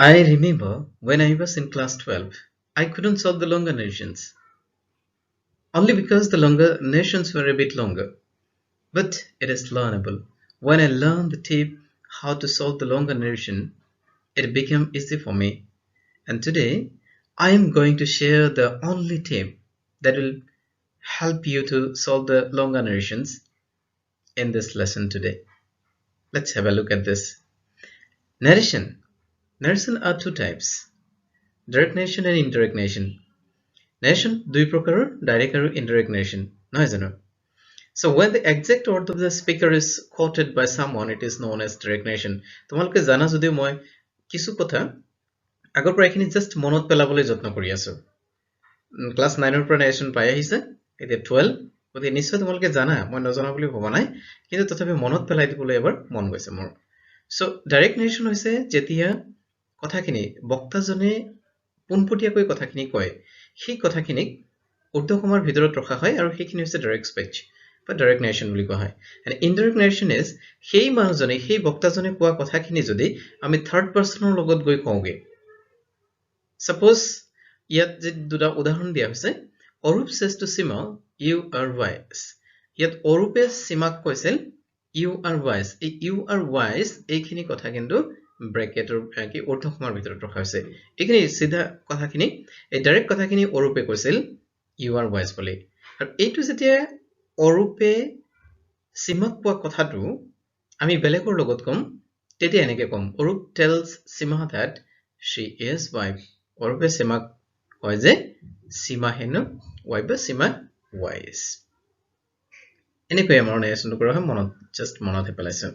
I remember when I was in class 12, I couldn't solve the longer narrations, only because the longer narrations were a bit longer. But it is learnable. When I learned the tip how to solve the longer narration, it became easy for me. And today, I am going to share the only tip that will help you to solve the longer narrations in this lesson today. Let's have a look at this. Narration. Narration are two types, direct narration and indirect narration. Narration দুই প্ৰকাৰৰ, direct আৰু indirect narration, নহয় জানো? So when the exact word of the speaker is quoted by someone, it is known as direct narration. তোমালোকে জানা যদিও মই কিছু কথা আগৰ পৰা এইখিনি জাষ্ট মনত পেলাবলৈ যত্ন কৰি আছো। ক্লাছ 9 পৰা narration পাই আহিছে, এতিয়া 12, গতিকে নিশ্চয় তোমালোকে জানা, মই নজনা বুলি ভবা নাই, কিন্তু তথাপি মনত পেলাই দিবলৈ এবাৰ মন গৈছে মোৰ। So direct narration হৈছে যেতিয়া কথাখিনি বক্তাজনে পোনপটীয়াকৈ কথাখিনি কয়, সেই কথাখিনিক ঊৰ্ধ্বকমাৰ ভিতৰত ৰখা হয় আৰু সেইখিনি হৈছে ডাইৰেক্ট স্পীচ বা ডাইৰেক্ট নেৰেশ্যন বুলি কোৱা হয়। এণ্ড ইনডাইৰেক্ট নেৰেশ্যন ইজ সেই মানুহজনে সেই বক্তাজনে কোৱা কথাখিনি যদি আমি থাৰ্ড পাৰ্চনৰ লগত গৈ কওঁগে। সাপোজ ইয়াত যে দুটা উদাহৰণ দিয়া হৈছে, Arup says to Sima, you are wise. ইয়াত অৰূপে সীমাক কৈছিল you are wise. এই you are wise এইখিনি কথা কিন্তু ব্ৰেকেটৰ কি ঊৰ্ধ্বকমাৰ ভিতৰত ৰখা হৈছে। এইখিনি সিধা কথাখিনি, এই ডাইৰেক্ট কথাখিনি অৰূপে কৈছিল you are wise বুলি। আৰু এইটো যেতিয়া অৰূপে সীমাক কোৱা কথাটো আমি বেলেগৰ লগত কম, তেতিয়া এনেকে কম, Arup tells Sima that she is wise. অৰূপে সীমাক কয় যে সীমা হেনো wife বা সীমা wise. এনেকৈ আমাৰ নেৰেশ্যনটো কৰা হয়, মনতহে পেলাইছে।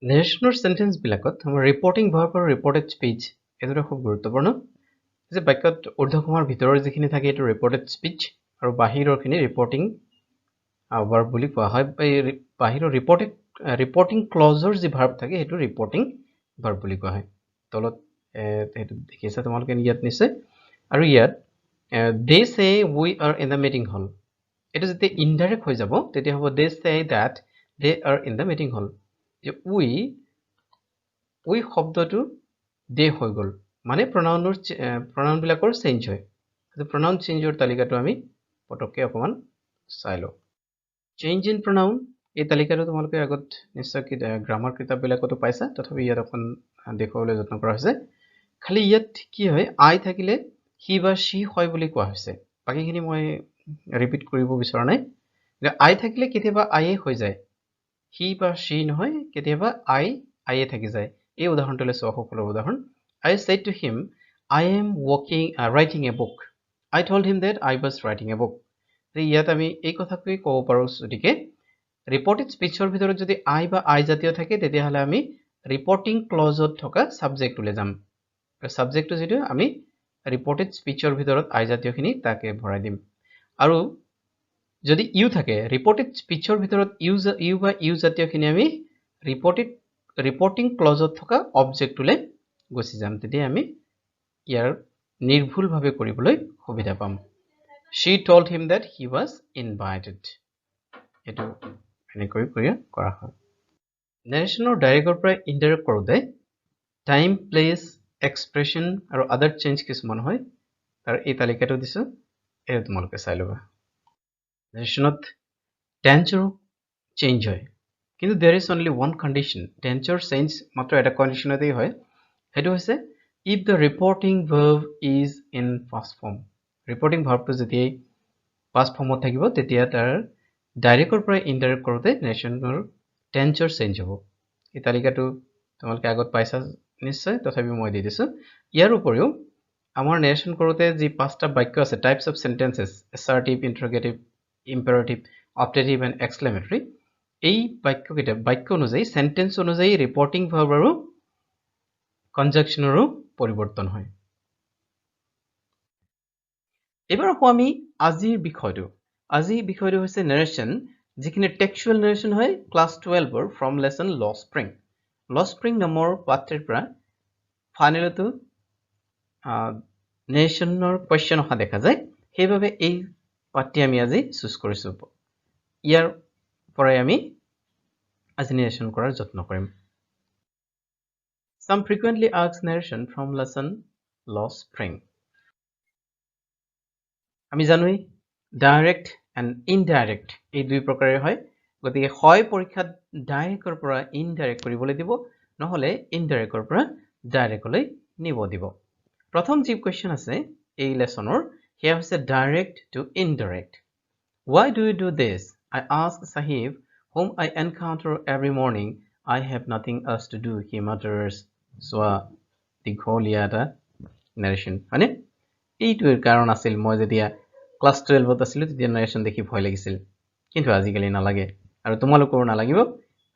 নেৰেশ্যনৰ সেন্টেন্স বিলাকত আমাৰ ৰিপৰ্টিং ভাৰ্ব আৰু ৰিপৰ্টেড স্পীচ এই দুটা খুব গুৰুত্বপূৰ্ণ। যে বাক্যত ঊৰ্ধ্বকমাৰ ভিতৰৰ যিখিনি থাকে এইটো ৰিপৰ্টেড স্পীচ আৰু বাহিৰৰখিনি ৰিপৰ্টিং ভাৰ্ব বুলি কোৱা হয়। এই বাহিৰৰ ৰিপৰ্টিং ক্লজৰ যি ভাৰ্ব থাকে সেইটো ৰিপৰ্টিং ভাৰ্ব বুলি কোৱা হয়। তলত সেইটো দেখিছা তোমালোকে ইয়াত নিশ্চয়। আৰু ইয়াত they say we are in the meeting hall, এইটো যেতিয়া ইনডাইৰেক্ট হৈ যাব তেতিয়া হ'ব they say that they are in the meeting hall. যে উই শব্দটো দে হৈ গ'ল, মানে প্ৰনাউনবিলাকৰ চেঞ্জ হয়। প্ৰনাউন চেঞ্জৰ তালিকাটো আমি পটককৈ অকণমান চাই লওঁ। চেঞ্জ ইন প্ৰনাউন এই তালিকাটো তোমালোকে আগত নিশ্চয় গ্ৰামাৰ কিতাপবিলাকতো পাইছা, তথাপি ইয়াত অকণ দেখুৱাবলৈ যত্ন কৰা হৈছে। খালি ইয়াত কি হয়, আই থাকিলে সি বা সি হয় বুলি কোৱা হৈছে। বাকীখিনি মই ৰিপিট কৰিব বিচৰা নাই। আই থাকিলে কেতিয়াবা আইয়ে হৈ যায়, সি বা সি নহয়, কেতিয়াবা আইয়ে থাকি যায়। এই উদাহৰণটোলৈ চোৱা, সকলৰ উদাহৰণ। I said to him, I am writing a book. I told him that I was writing a book. ইয়াত আমি এই কথাকৈ ক'ব পাৰোঁ, গতিকে ৰিপৰ্টেড স্পীচৰ ভিতৰত যদি আই বা আই জাতীয় থাকে তেতিয়াহ'লে আমি ৰিপৰ্টিং ক্লজত থকা ছাবজেক্টলৈ যাম। ছাবজেক্টটো যিটো আমি ৰিপৰ্টেড স্পীচৰ ভিতৰত আই জাতীয়খিনি তাকে ভৰাই দিম। আৰু যদি ইউ থাকে ৰিপৰ্টেড স্পীচৰ ভিতৰত ইউ বা ইউ জাতীয়খিনি আমি ৰিপৰ্টিং ক্লজত থকা অবজেক্টটোলৈ গুচি যাম। তেতিয়া আমি ইয়াৰ নিৰ্ভুলভাৱে কৰিবলৈ সুবিধা পাম। She told him that he was invited. এইটো এনেকৈ কৰা হয়। নেৰেশ্যনৰ ডাইৰেক্টৰ পৰা ইনডাইৰেক্ট কৰোঁতে টাইম, প্লেচ, এক্সপ্ৰেছন আৰু আদাৰ চেঞ্জ কিছুমান হয়। তাৰ এই তালিকাটো দিছোঁ, এইটো তোমালোকে চাই ল'বা। নেৰেশ্যনত টেন্সৰো চেঞ্জ হয়, কিন্তু there is only one condition. Tense change মাত্ৰ এটা কণ্ডিশ্যনতেই হয়, সেইটো হৈছে if the reporting verb is in first form. Reporting ভাৰ্বটো যেতিয়াই ফাৰ্ষ্ট ফৰ্মত থাকিব তেতিয়া তাৰ ডাইৰেক্টৰ পৰা ইনডাইৰেক্ট কৰোঁতে নেৰেশ্যনৰ টেন্সৰ চেঞ্জ হ'ব। এই তালিকাটো তোমালোকে আগত পাইছা নিশ্চয়, তথাপিও মই দি দিছোঁ। ইয়াৰ উপৰিও আমাৰ নেৰেশ্যন কৰোঁতে যি 5টা বাক্য আছে, types of sentences, assertive, interrogative, imperative, optative and exclamatory, এই বাক্য অনুযায়ী চেণ্টেন্স অনুযায়ী ৰিপৰ্টিং ভাৰ্ব আৰু কনজাংচনৰো পৰিৱৰ্তন হয়। এইবাৰ আকৌ আমি আজিৰ বিষয়টো হৈছে নেৰেশ্যন, যিখিনি টেক্সচুৱেল নেৰেশ্যন হয় ক্লাছ 12ৰ ফ্ৰম লেচন ল স্প্ৰিং। ল স্প্ৰিং নামৰ পাঠটিৰ পৰা ফাইনেলতো নেৰেশ্যনৰ কুৱেশ্যন অহা দেখা যায়, সেইবাবে এই পাঠটি আমি আজি চুজ কৰিছোঁ। ইয়াৰ পৰাই আমি আজি নেৰেশ্যন কৰাৰ যত্ন কৰিম। Some frequently asked narration from lesson Lost Spring. আমি জানোই ডাইৰেক্ট এণ্ড ইনডাইৰেক্ট এই দুই প্ৰকাৰে হয় গতিকে হয় পৰীক্ষাত ডাইৰেক্টৰ পৰা ইনডাইৰেক্ট কৰিবলৈ দিব নহলে ইনডাইৰেক্টৰ পৰা ডাইৰেক্টলৈ নিব দিব প্ৰথম যি কোৱেশ্চন আছে এই লেসনৰ হেয়া হৈছে direct to indirect Why do you do this? I ask Sahib, whom I encounter every morning. I have nothing else to do, he mutters. Swa digholiya narration. Hane? এইটোৰ কাৰণ আছিল মই যেতিয়া ক্লাস 12 ত আছিল তেতিয়া নাৰেশন দেখি ভয় লাগিছিল কিন্তু আজিকালি নালাগে আৰু তোমালোকৰ নালাগিব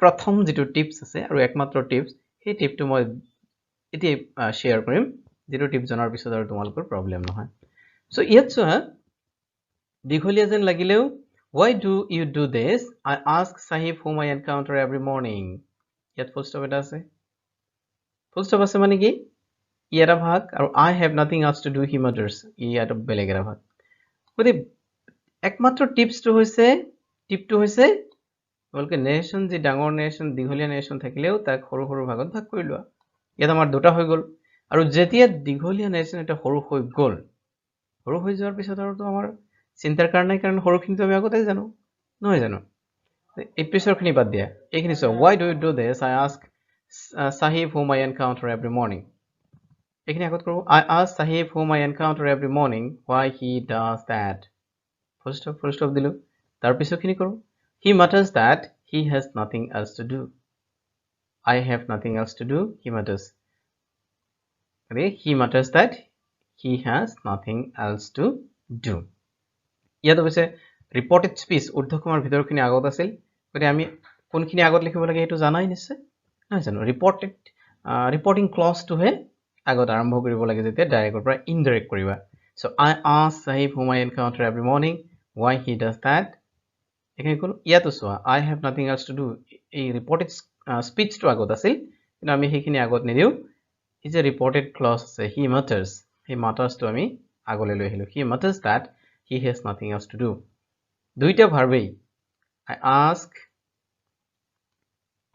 প্ৰথম যেটো টিপস আছে আৰু একমাত্ৰ টিপস সেই টিপটো মই এতিয়া শেয়াৰ কৰিম যেটো টিপ জনাৰ পিছত আৰু তোমালোকৰ প্ৰবলেম নহয় সো ইয়াত চোৱা দিঘলীয়া যেন লাগিলেও why do you do this I ask Sahib whom I encounter every morning ইয়াত ফুল স্টপ এটা আছে ফুল স্টপ আছে মানে কি ইয়াটা ভাগ আৰু I have nothing else to do he mutters ইয়াটা বেলেগ এটা ভাগ গতি একমাত্ৰ টিপটো হৈছে বলকে নেৰেশন যি ডাঙৰ নেৰেশন দিঘলীয়া নেৰেশন থাকিলেও তাক সৰু সৰু ভাগত ভাগ কৰি লোৱা ইয়াত আমাৰ দুটা হৈ গল আৰু যেতিয়া দিঘলীয়া নেৰেশন এটা সৰু হৈ গল সৰু হৈ যোৱাৰ পিছত আৰু তো আমাৰ চিন্তাৰ কাৰণ নাই কাৰণ সৰুখিনি আমি আগতে জানো নহয় জানো এই পিছৰখিনি বাদ দিয়া এইখিনি so why do you do this I ask Sahib whom I encounter every morning এইখিনি আগত কৰো I ask Sahib whom I encounter every morning why he does that full stop দিলো তাৰ পিছৰখিনি কৰো he mutters that he has nothing else to do I have nothing else to do he mutters that he has nothing else to do ইয়াত হৈছে reported speech উদ্ধকমাৰ ভিতৰখিনি আগত আছিল গতি আমি কোনখিনি আগত লিখিব লাগে এটো জানাই নিশ্চয় নহয় জানো ৰিপৰ্টিং ক্লজ টো হে আগত আৰম্ভ কৰিব লাগে যেতিয়া ডাইৰেক্টৰ পৰা ইনডাইৰেক্ট কৰিবা so I ask Sahib whom I encounter every morning why he does that এখানে কোন ইয়াতো সোয়া I have nothing else to do এই ৰিপৰ্টেড স্পিচ টো আগত আছিল কিন্তু আমি সেইখিনি আগত নিদিও এই যে ৰিপৰ্টেড ক্লজ আছে he mutters এই matters টো আমি আগলৈ লৈ আহিলো he mutters that he has nothing else to do দুইটা ভাৰ্বেই I ask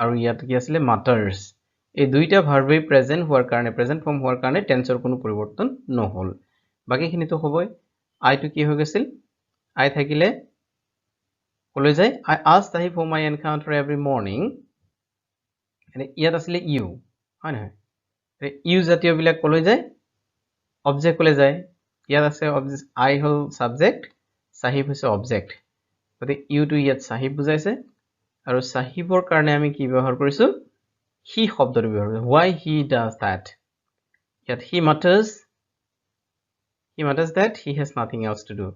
আৰু ইয়াত কি আছিল matters এই দুইটা ভাৰ্বেই প্ৰেজেন্ট হোৱাৰ কাৰণে প্ৰেজেন্ট ফৰ্ম হোৱাৰ কাৰণে টেন্সৰ কোনো পৰিৱৰ্তন নহল বাকিখিনি তো হবই I টো কি হৈ গৈছিল I থাকিলে কলৈ যায় I ask Sahib whom I encounter every morning এনে ইয়াত আছিল you হয় নহয় you জাতীয় বিলাক কলৈ যায় অবজেক্ট কলৈ যায় ইয়াত আছে object I hall subject Sahib হৈছে অবজেক্ট গতি you টো ইয়াত Sahib বুজাইছে আৰু Sahibৰ কাৰণে আমি কি ব্যৱহাৰ কৰিছো he শব্দটো ব্যৱহাৰ কৰিছো why he does that ইয়াত he mutters that he has nothing else to do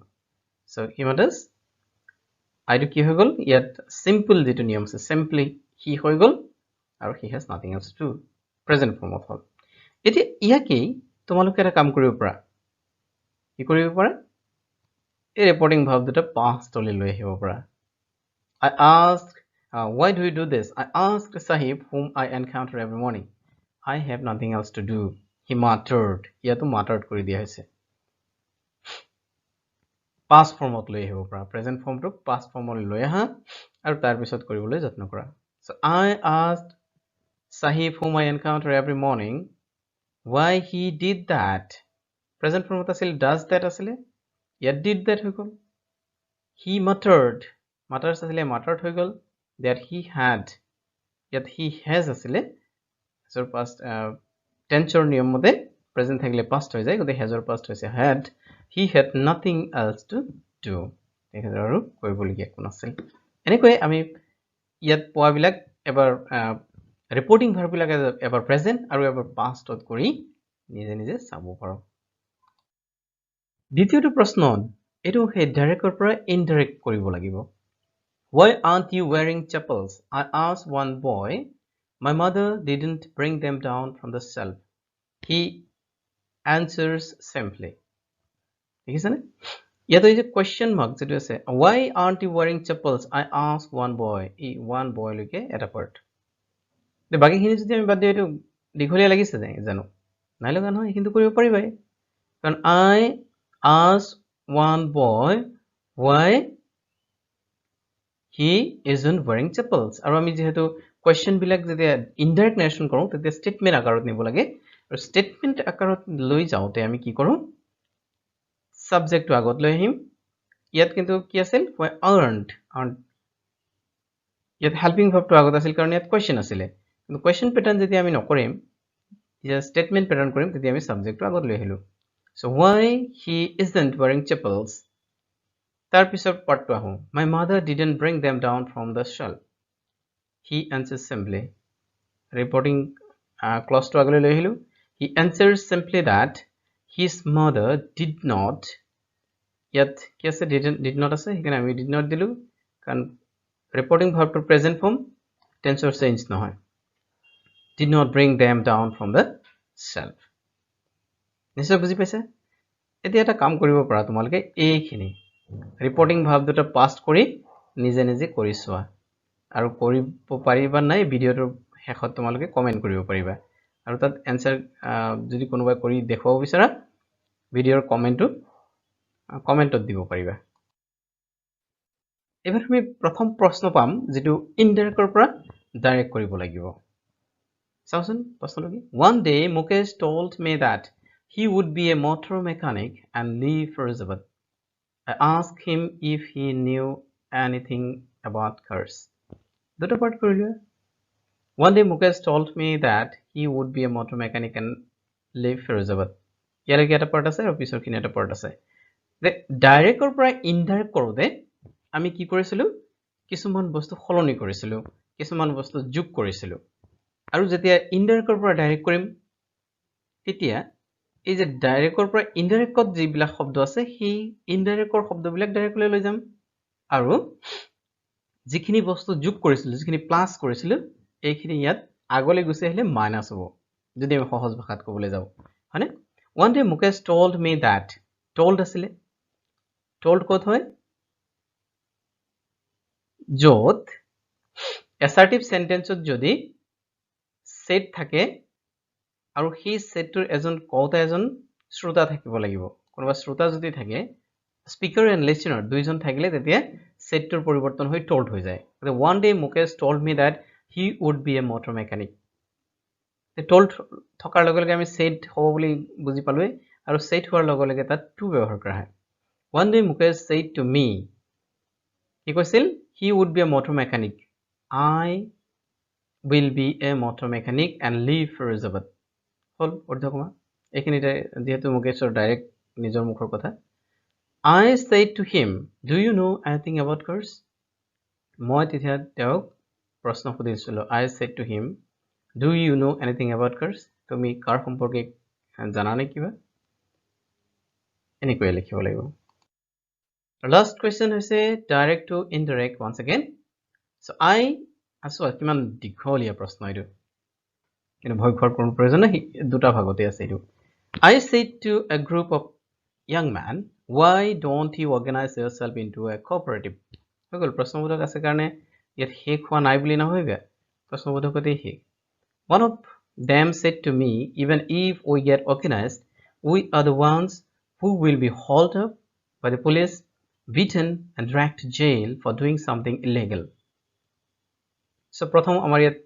so he mutters I টো কি হৈ গল ইয়াত সিম্পল যেটো নিয়ম আছে simply he হৈ গল আৰু he has nothing else to do present form of all এতিয়া ইয়াকে তোমালোকে এটা কাম কৰিব পাৰা কি কৰিব পাৰা এই ৰিপৰ্টিং ভাব দুটা past লৈ লৈ আহিব পাৰা I asked why do you do this I asked Sahib whom I encounter every morning I have nothing else to do he muttered ইয়াতো muttered কৰি দিয়া হৈছে past formত লৈ আহিব পাৰা present form টো past formত লৈ আহা আৰু তাৰ পিছত কৰিবলৈ যত্ন কৰা so I asked Sahib whom I encounter every morning why he did that present formত আছিল does that আছিল ইয়াত did that হৈ গল he muttered matters asile muttered হৈ গল that he had yet he has asile so past tense or niyam mode present thakile past hoy jay gode has or past hoise had he had nothing else to do dekhe aru koiboligia kon asil enekoi ami yat poa bilak ebar reporting verb bilak ebar present aru ebar past ot kori nije sabo paro দ্বিতীয়টো প্ৰশ্ন এটো হে director পৰা indirect কৰিব লাগিব Why aren't you wearing chappals? I asked one boy. My mother didn't bring them down from the shelf. He answers simply. Isn't it? Yeah, there is a question mark. Why aren't you wearing chappals? I asked one boy. One boy look at a part. The bagi hini jodi ami bad diye etu dikholia lagise jano. Nai loga no kintu koribo paribai. Karon I asked one boy why he isn't wearing chappals. আৰু আমি যেহেতু question বিলাক যেতিয়া indirect narration কৰোঁ তেতিয়া statement আকাৰত নিব লাগে আৰু ষ্টেটমেণ্ট আকাৰত লৈ যাওঁতে আমি কি কৰোঁ সাবজেক্টটো আগত লৈ আহিম ইয়াত কিন্তু কি আছিল মই earned ইয়াত হেল্পিং ভাৰ্বটো আগত আছিল কাৰণ ইয়াত question আছিলে কিন্তু question pattern যেতিয়া আমি নকৰিম যেতিয়া statement pattern কৰিম তেতিয়া আমি সাবজেক্টটো আগত লৈ আহিলো so why he isn't wearing chapels তাৰ পিছত পাৰ্টটো আহো my mother didn't bring them down from the shelf he answers simply reporting clause to agale loi ahilu he answers simply that his mother did not yet ki ase did not ase hekane ami did not dilu karon reporting verb to present form tense or change nohoy did not bring them down from the shelf nishoy buji paise etia eta kaam koribo para tumalke eikhini reporting verb duta past kori nije nije kori soa আৰু কৰিব পাৰিবা নাই ভিডিওটোৰ শেষত তোমালোকে comment কৰিব পাৰিবা আৰু তাত এনসাৰ যদি কোনোবাই কৰি দেখাব বিচাৰা ভিডিওৰ কমেন্টত দিব পাৰিবা এবাৰ আমি প্ৰথম প্ৰশ্ন পাম যেটো ইনডাইৰেক্টৰ পৰা ডাইৰেক্ট কৰিব লাগিব চাওচোন প্ৰশ্নটো কি one day Mukesh told me that he would be a motor mechanic and leave Firozabad I asked him if he knew anything about cars দুটো পার্ট কৰিলো one day Mukesh told me that he would be a motor mechanic and live Firozabad ইয়াৰে কি এটা part আছে আৰু পিছৰ কিনে এটা পাৰ্ট আছে যে ডাইৰেক্টৰ পৰা ইনডাইৰেক্ট কৰোতে আমি কি কৰিছিলো কিছুমান বস্তু খলনি কৰিছিলো কিছুমান বস্তু যোগ কৰিছিলো আৰু যেতিয়া ইনডাইৰেক্টৰ পৰা ডাইৰেক্ট কৰিম তেতিয়া এই যে ডাইৰেক্টৰ পৰা ইনডাইৰেক্টত যিবিলাক শব্দ আছে সেই ইনডাইৰেক্টৰ শব্দবিলাক ডাইৰেক্টলৈ লৈ যাম আৰু যিখিনি বস্তু যোগ কৰিছিল যিখিনি প্লাস কৰিছিল এইখিনি ইয়াত আগলৈ গুছি আহিলে মাইনাস হ'ব যদি আমি সহজ ভাষাত ক'বলৈ যাও হয়নে one day Mukesh told me that told asile told কত হয় যত assertive sentence যদি said থাকে আৰু সেই saidটোৰ এজন কওঁতা এজন শ্ৰোতা থাকিব লাগিব কোনোবা শ্ৰোতা যদি থাকে speaker and listener দুইজন থাকিলে তেতিয়া saidটোৰ পৰিৱৰ্তন হৈ told হৈ যায় one day Mukesh told me that he would be a motor mechanic told থকাৰ লগে লগে আমি said হ'ব বুলি বুজি পালোৱে আৰু said হোৱাৰ লগে লগে তাত to ব্যৱহাৰ কৰা হয় one day Mukesh said to me কি কৈছিল he would be a motor mechanic I will be a motor mechanic and leave Firozabad হল অর্ধকমা এখানেতে যেহেতু মুকেশৰ ডাইৰেক্ট নিজৰ মুখৰ কথা I said to him do you know anything about cars মই তেতিয়া তেওঁক প্ৰশ্ন সুধিছিলো I said to him do you know anything about cars তুমি কাৰ সম্পৰ্কে জানা নে কিবা এনেকৈ লিখিব লাগিব last question হৈছে direct to indirect once again so I আছো কিমান দীঘলীয়া প্ৰশ্ন এইটো কিন্তু ভয় খোৱাৰ কোনো প্ৰয়োজন নাই দুটা ভাগতে আছে এইটো I said to a group of young men why don't you organize yourself into a cooperative হগল প্ৰশ্নবোধক আছে কাৰণে ইয়াত শেষ হোৱা নাই বুলি নহয়বা প্ৰশ্নবোধকতে শেষ one of them said to me even if we get organized we are the ones who will be hauled up by the police beaten and dragged to jail for doing something illegal so প্ৰথম আমাৰ ইয়াত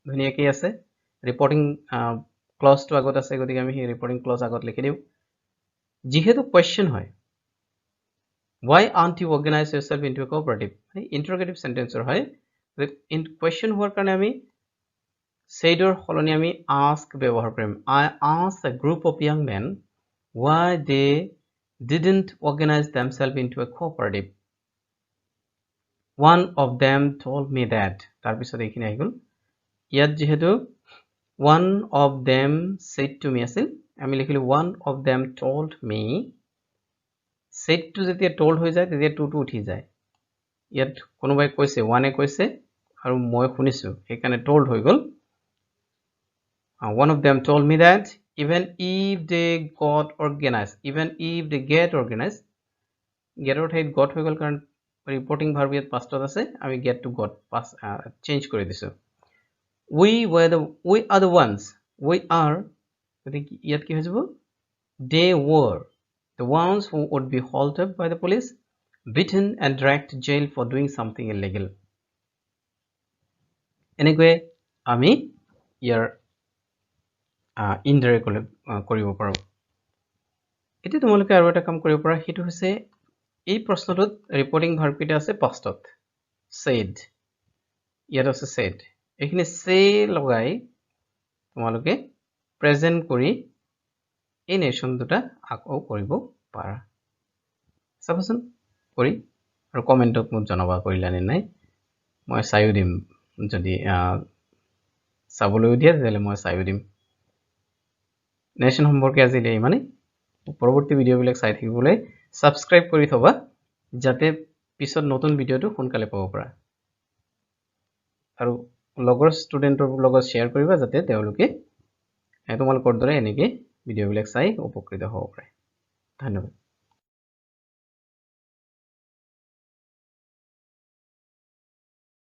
ধুনিয়াকৈ আছে reporting close two আগত আছে গতিকে আমি হি reporting close আগত লিখি দিও যেহেতু কোৱেশ্চন হয় why aren't you organize yourself into a cooperative interrogative sentence or হয় in question হোৱাৰ কাৰণে আমি said or হলনি আমি ask ব্যৱহাৰ কৰিম I asked a group of young men why they didn't organize themselves into a cooperative one of them told me that তাৰ পিছত এইখিনি আহি গল ইয়াত যেহেতু one of them said to me আছিল আমি লিখিলো one of them told me said to যেতিয়া told হৈ যায় তেতিয়া to উঠি যায় ইয়াত কোনোবাই কৈছে one কৈছে আৰু মই শুনিছো সেইকাৰণে told হৈ গল one of them told me that even if they got organized even if they get organized get or ঠাইত got হৈ গল কাৰণ ৰিপৰ্টিং ভাৰ্ব ইয়াত পাষ্টত আছে আমি get to got pass change কৰি দিছো we are the ones we are yet ki hojibo they were the ones who would be hauled up by the police beaten and dragged to jail for doing something illegal anyway আমি ইয়াৰ indirect কৰিব পাৰোঁ এতিয়া তোমালোকে আৰু এটা কাম কৰিব পাৰা সেইটো হৈছে এই প্ৰশ্নটোত ৰিপৰ্টিং ভাৰ্ব কেইটা আছে পাষ্টত said ইয়াত আছে said এইখিনি say লগাই তোমালোকে প্ৰেজেন্ট কৰি এই নেশন দুটা আকৌ কৰিব পাৰা চাবচোন কৰি আৰু কমেন্টত মোক জনাবা কৰিলানে নাই মই চাইও দিম যদি চাবলৈ দিয়া তেতিয়াহ'লে মই চাইও দিম নেশন সম্পৰ্কে আজিলৈ ইমানে পৰৱৰ্তী ভিডিঅ'বিলাক চাই থাকিবলৈ সাবস্ক্ৰাইব কৰি থবা যাতে পিছত নতুন ভিডিঅ'টো সোনকালে পাব পাৰা আৰু লগৰ ষ্টুডেন্টৰ লগত শ্বেয়াৰ কৰিবা যাতে তেওঁলোকে তোমালোকৰ দৰে এনেকৈ ভিডিঅ'বিলাক চাই উপকৃত হ'ব পাৰে ধন্যবাদ